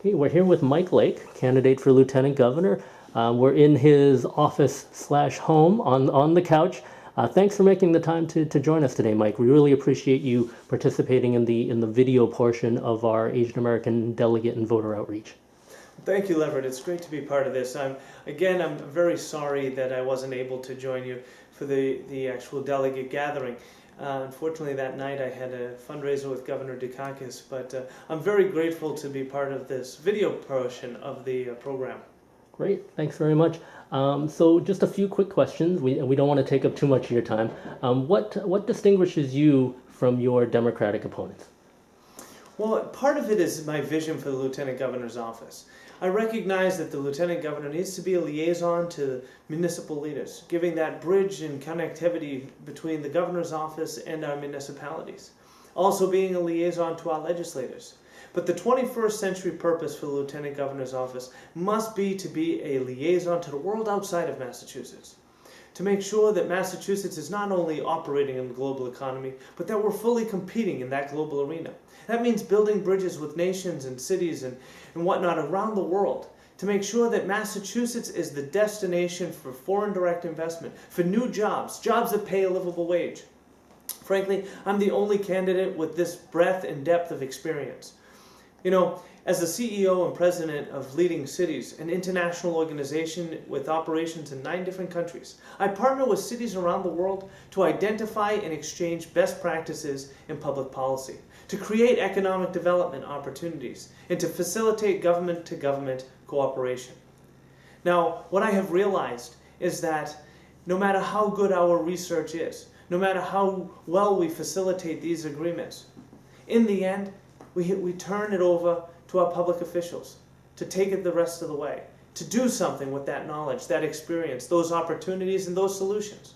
Hey, we're here with Mike Lake, candidate for lieutenant governor. We're in his office slash home on the couch. Thanks for making the time to join us today, Mike. We really appreciate you participating in the video portion of our Asian American delegate and voter outreach. Thank you, Leverett. It's great to be part of this. I'm very sorry that I wasn't able to join you for the actual delegate gathering. Unfortunately, that night I had a fundraiser with Governor Dukakis, but I'm very grateful to be part of this video portion of the program. Great, thanks very much. So just a few quick questions. We don't want to take up too much of your time. What distinguishes you from your Democratic opponents? Well, part of it is my vision for the Lieutenant Governor's office. I recognize that the Lieutenant Governor needs to be a liaison to municipal leaders, giving that bridge and connectivity between the Governor's office and our municipalities. Also being a liaison to our legislators. But the 21st century purpose for the Lieutenant Governor's office must be to be a liaison to the world outside of Massachusetts. To make sure that Massachusetts is not only operating in the global economy, but that we're fully competing in that global arena. That means building bridges with nations and cities and whatnot around the world to make sure that Massachusetts is the destination for foreign direct investment, for new jobs, jobs that pay a livable wage. Frankly, I'm the only candidate with this breadth and depth of experience. You know, as the CEO and president of Leading Cities, an international organization with operations in 9 different countries, I partner with cities around the world to identify and exchange best practices in public policy, to create economic development opportunities, and to facilitate government-to-government cooperation. Now, what I have realized is that no matter how good our research is, no matter how well we facilitate these agreements, in the end, we turn it over to our public officials to take it the rest of the way, to do something with that knowledge, that experience, those opportunities, and those solutions.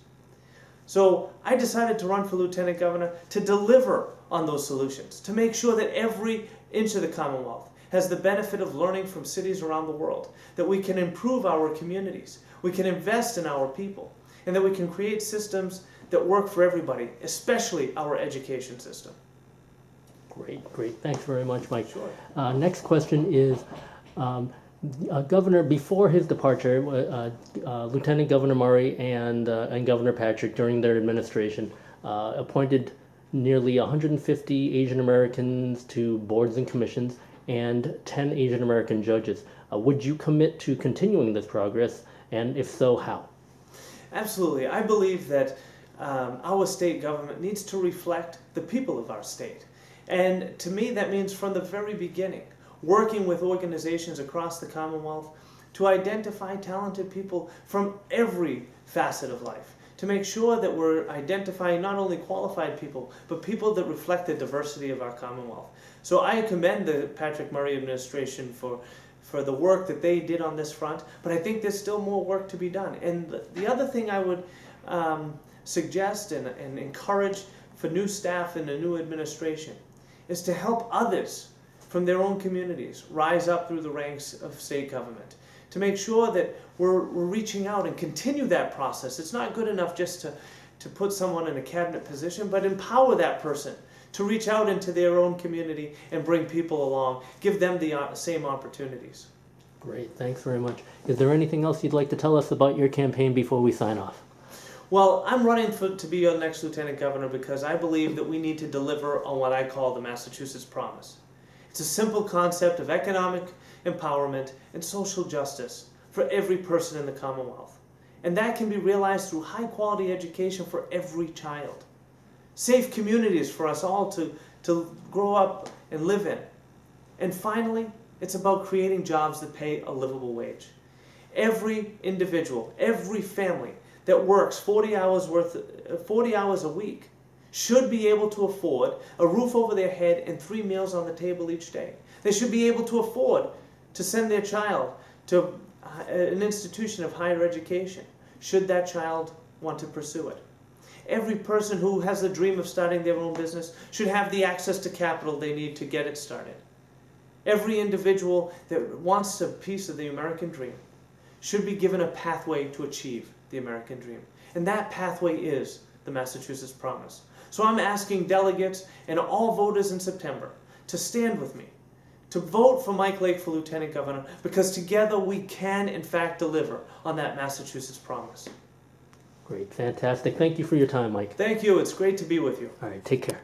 So I decided to run for Lieutenant Governor to deliver on those solutions, to make sure that every inch of the Commonwealth has the benefit of learning from cities around the world, that we can improve our communities, we can invest in our people, and that we can create systems that work for everybody, especially our education system. Great. Thanks very much, Mike. Sure. Next question is, Governor, before his departure, Lieutenant Governor Murray and Governor Patrick, during their administration, appointed nearly 150 Asian Americans to boards and commissions and 10 Asian American judges. Would you commit to continuing this progress, and if so, how? Absolutely. I believe that our state government needs to reflect the people of our state. And to me, that means from the very beginning, working with organizations across the Commonwealth to identify talented people from every facet of life, to make sure that we're identifying not only qualified people, but people that reflect the diversity of our Commonwealth. So I commend the Patrick Murray administration for the work that they did on this front, but I think there's still more work to be done. And the other thing I would suggest and encourage for new staff in a new administration is to help others from their own communities rise up through the ranks of state government, to make sure that we're reaching out and continue that process. It's not good enough just to put someone in a cabinet position, but empower that person to reach out into their own community and bring people along, give them the same opportunities. Great, thanks very much. Is there anything else you'd like to tell us about your campaign before we sign off? Well, I'm running to be your next Lieutenant Governor because I believe that we need to deliver on what I call the Massachusetts Promise. It's a simple concept of economic empowerment and social justice for every person in the Commonwealth. And that can be realized through high-quality education for every child. Safe communities for us all to grow up and live in. And finally, it's about creating jobs that pay a livable wage. Every individual, every family that works 40 hours a week should be able to afford a roof over their head and 3 meals on the table each day. They should be able to afford to send their child to an institution of higher education, should that child want to pursue it. Every person who has the dream of starting their own business should have the access to capital they need to get it started. Every individual that wants a piece of the American dream should be given a pathway to achieve the American dream. And that pathway is the Massachusetts Promise. So I'm asking delegates and all voters in September to stand with me, to vote for Mike Lake for Lieutenant Governor, because together we can, in fact, deliver on that Massachusetts promise. Great, fantastic. Thank you for your time, Mike. Thank you. It's great to be with you. All right, take care.